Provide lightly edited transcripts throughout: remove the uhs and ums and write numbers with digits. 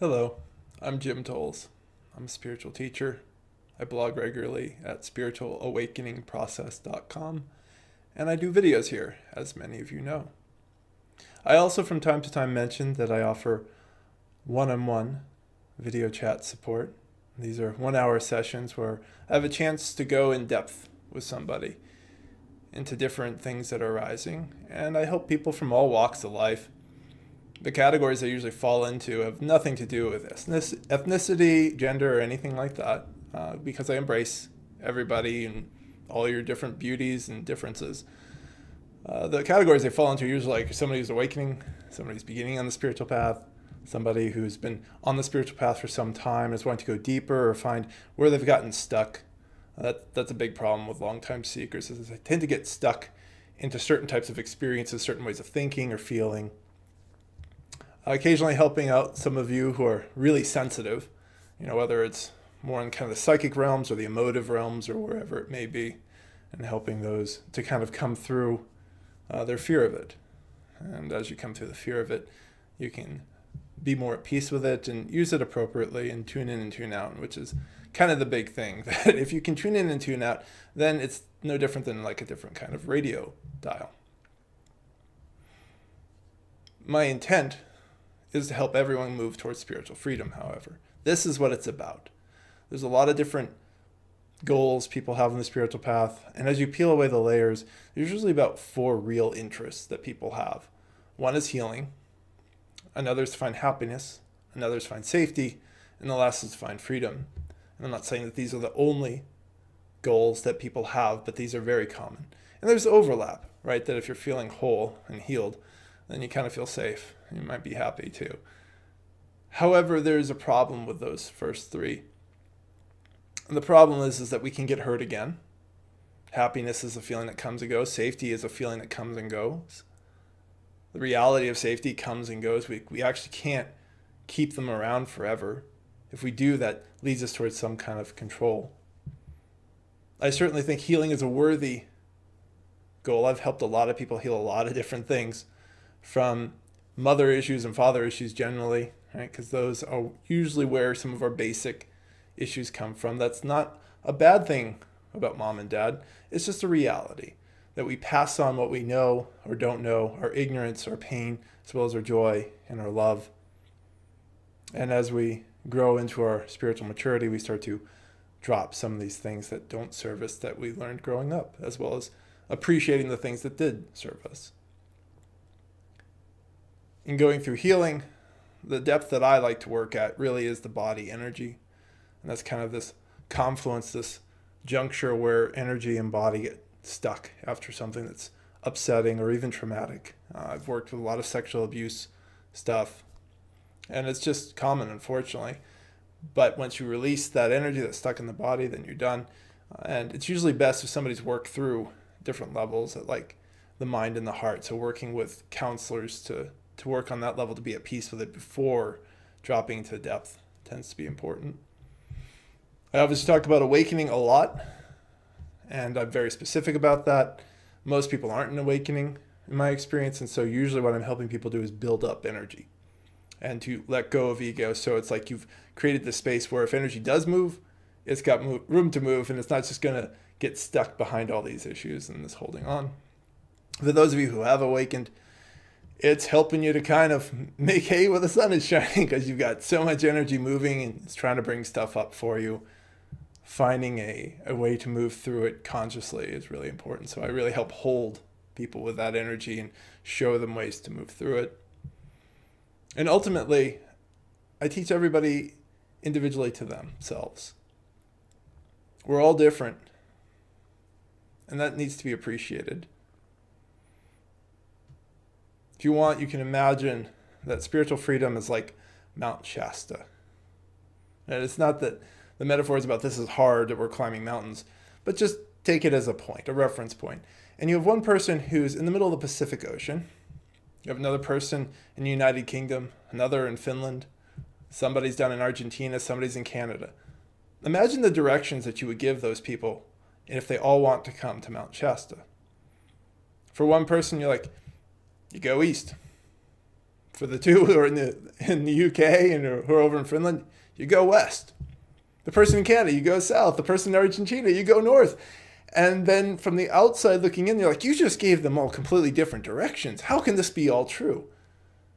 Hello, I'm Jim Tolles. I'm a spiritual teacher. I blog regularly at spiritualawakeningprocess.com, and I do videos here, as many of you know. I also from time to time mention that I offer one-on-one video chat support. These are 1-hour sessions where I have a chance to go in depth with somebody into different things that are arising, and I help people from all walks of life. The categories I usually fall into have nothing to do with ethnicity, gender, or anything like that, because I embrace everybody and all your different beauties and differences. The categories they fall into are usually like somebody who's awakening, somebody who's beginning on the spiritual path, somebody who's been on the spiritual path for some time, is wanting to go deeper or find where they've gotten stuck. That's a big problem with long-time seekers, is they tend to get stuck into certain types of experiences, certain ways of thinking or feeling. Occasionally helping out some of you who are really sensitive, whether it's more in kind of the psychic realms or the emotive realms or wherever it may be, and helping those to kind of come through their fear of it. And as you come through the fear of it, you can be more at peace with it and use it appropriately and tune in and tune out, which is kind of the big thing. That if you can tune in and tune out, then it's no different than like a different kind of radio dial. My intent is to help everyone move towards spiritual freedom, however. This is what it's about. There's a lot of different goals people have on the spiritual path, and as you peel away the layers, there's usually about 4 real interests that people have. One is healing, another is to find happiness, another is to find safety, and the last is to find freedom. And I'm not saying that these are the only goals that people have, but these are very common. And there's overlap, right? That if you're feeling whole and healed, then you kind of feel safe. You might be happy too. However, there's a problem with those first 3. And the problem is that we can get hurt again. Happiness is a feeling that comes and goes. Safety is a feeling that comes and goes. The reality of safety comes and goes. We actually can't keep them around forever. If we do, that leads us towards some kind of control. I certainly think healing is a worthy goal. I've helped a lot of people heal a lot of different things, from mother issues and father issues generally, right? Because those are usually where some of our basic issues come from. That's not a bad thing about mom and dad. It's just a reality that we pass on what we know or don't know, our ignorance, our pain, as well as our joy and our love. And as we grow into our spiritual maturity, we start to drop some of these things that don't serve us that we learned growing up, as well as appreciating the things that did serve us. In going through healing, the depth that I like to work at really is the body energy. And that's kind of this confluence, this juncture where energy and body get stuck after something that's upsetting or even traumatic. I've worked with a lot of sexual abuse stuff, and it's just common, unfortunately. But once you release that energy that's stuck in the body, then you're done. And it's usually best if somebody's worked through different levels at like the mind and the heart. So working with counselors to work on that level, to be at peace with it before dropping into depth, tends to be important. I obviously talk about awakening a lot, and I'm very specific about that. Most people aren't in awakening in my experience, and so usually what I'm helping people do is build up energy and to let go of ego. So it's like you've created this space where if energy does move, it's got room to move, and it's not just going to get stuck behind all these issues and this holding on. For those of you who have awakened, it's helping you to kind of make hay where the sun is shining, because you've got so much energy moving and it's trying to bring stuff up for you. Finding a way to move through it consciously is really important. So I really help hold people with that energy and show them ways to move through it. And ultimately, I teach everybody individually to themselves. We're all different, and that needs to be appreciated. If you want, you can imagine that spiritual freedom is like Mount Shasta. And it's not that the metaphor is about this is hard, that we're climbing mountains, but just take it as a point, a reference point. And you have one person who's in the middle of the Pacific Ocean. You have another person in the United Kingdom, another in Finland, somebody's down in Argentina, somebody's in Canada. Imagine the directions that you would give those people if they all want to come to Mount Shasta. For one person, you're like, you go east. For the two who are in the UK and who are over in Finland, you go west. The person in Canada, you go south. The person in Argentina, you go north. And then from the outside looking in, you're like, you just gave them all completely different directions. How can this be all true?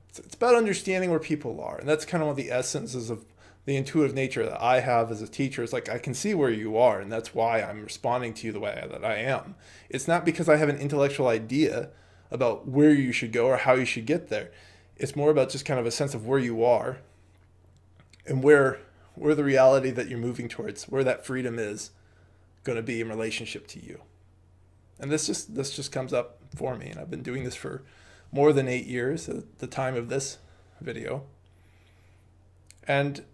It's about understanding where people are. And that's kind of one of the essences of the intuitive nature that I have as a teacher. It's like, I can see where you are, and that's why I'm responding to you the way that I am. It's not because I have an intellectual idea about where you should go or how you should get there. It's more about just kind of a sense of where you are and where the reality that you're moving towards, where that freedom is going to be in relationship to you. And this just comes up for me, and I've been doing this for more than 8 years at the time of this video. And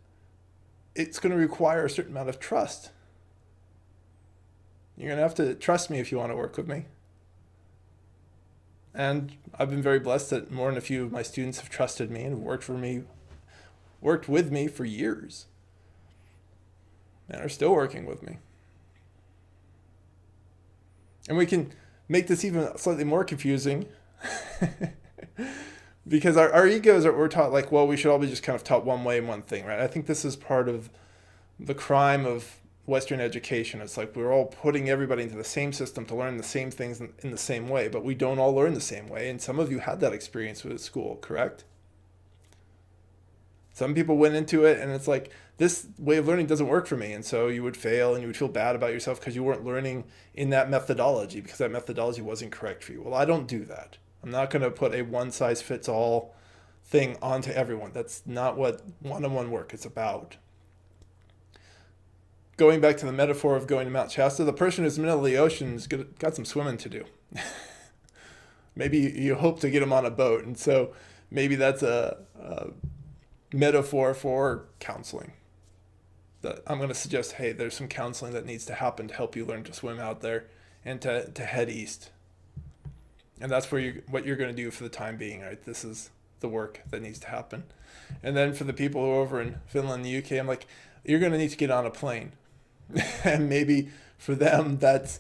it's going to require a certain amount of trust. You're going to have to trust me if you want to work with me. And I've been very blessed that more than a few of my students have trusted me and have worked with me for years, and are still working with me. And we can make this even slightly more confusing because our egos we're taught like, well, we should all be just kind of taught one way and one thing, right? I think this is part of the crime of Western education. It's like we're all putting everybody into the same system to learn the same things in the same way, but we don't all learn the same way. And some of you had that experience with school, correct? Some people went into it and it's like, this way of learning doesn't work for me. And so you would fail and you would feel bad about yourself because you weren't learning in that methodology, because that methodology wasn't correct for you. Well, I don't do that. I'm not going to put a one-size-fits-all thing onto everyone. That's not what one-on-one work is about. Going back to the metaphor of going to Mount Shasta, the person who's in the middle of the ocean has got some swimming to do. Maybe you hope to get them on a boat. And so maybe that's a metaphor for counseling. That I'm going to suggest, hey, there's some counseling that needs to happen to help you learn to swim out there and to head east. And that's what you're going to do for the time being, right? This is the work that needs to happen. And then for the people who are over in Finland and the UK, I'm like, you're going to need to get on a plane. And maybe for them, that's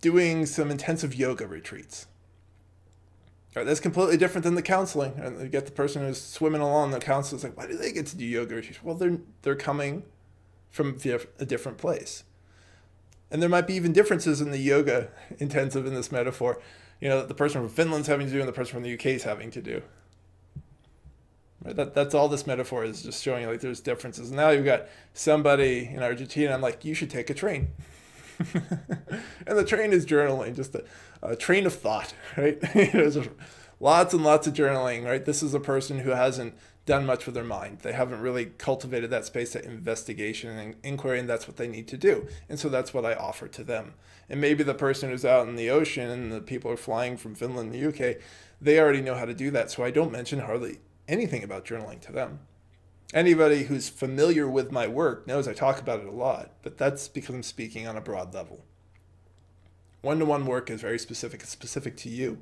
doing some intensive yoga retreats. Right, that's completely different than the counseling. And you get the person who's swimming along, the counselor's like, why do they get to do yoga retreats? Well, they're coming from a different place. And there might be even differences in the yoga intensive in this metaphor. You know, that the person from Finland's having to do and the person from the UK is having to do. Right? That's all this metaphor is, just showing like there's differences. And now you've got somebody in Argentina, I'm like, you should take a train. And the train is journaling, just a train of thought, right? There's lots and lots of journaling, right? This is a person who hasn't done much with their mind. They haven't really cultivated that space of investigation and inquiry, and that's what they need to do. And so that's what I offer to them. And maybe the person who's out in the ocean and the people are flying from Finland and the UK, they already know how to do that. So I don't mention hardly anything about journaling to them. Anybody who's familiar with my work knows I talk about it a lot, but that's because I'm speaking on a broad level. One-to-one work is very specific. It's specific to you.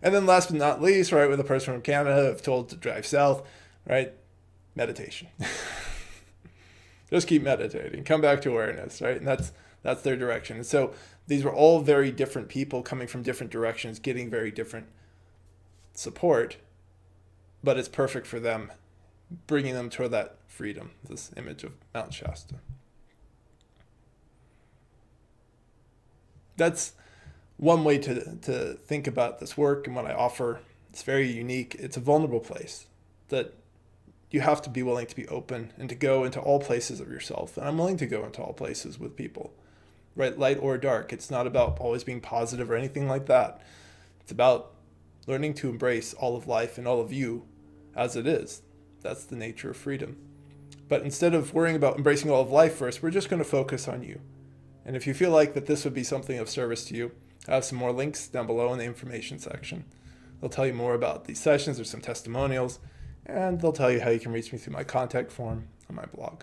And then last but not least, right, with a person from Canada, I've told to drive south, right? Meditation. Just keep meditating. Come back to awareness, right? And that's their direction. And so these were all very different people coming from different directions, getting very different support, but it's perfect for them, bringing them toward that freedom, this image of Mount Shasta. That's one way to think about this work and what I offer. It's very unique. It's a vulnerable place that you have to be willing to be open and to go into all places of yourself. And I'm willing to go into all places with people, right? Light or dark. It's not about always being positive or anything like that. It's about learning to embrace all of life and all of you as it is. That's the nature of freedom. But instead of worrying about embracing all of life first, we're just going to focus on you. And if you feel like that this would be something of service to you, I have some more links down below in the information section. They'll tell you more about these sessions. There's some testimonials, and they'll tell you how you can reach me through my contact form on my blog.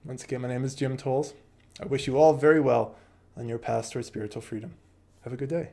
Once again, my name is Jim Tolles. I wish you all very well on your path towards spiritual freedom. Have a good day.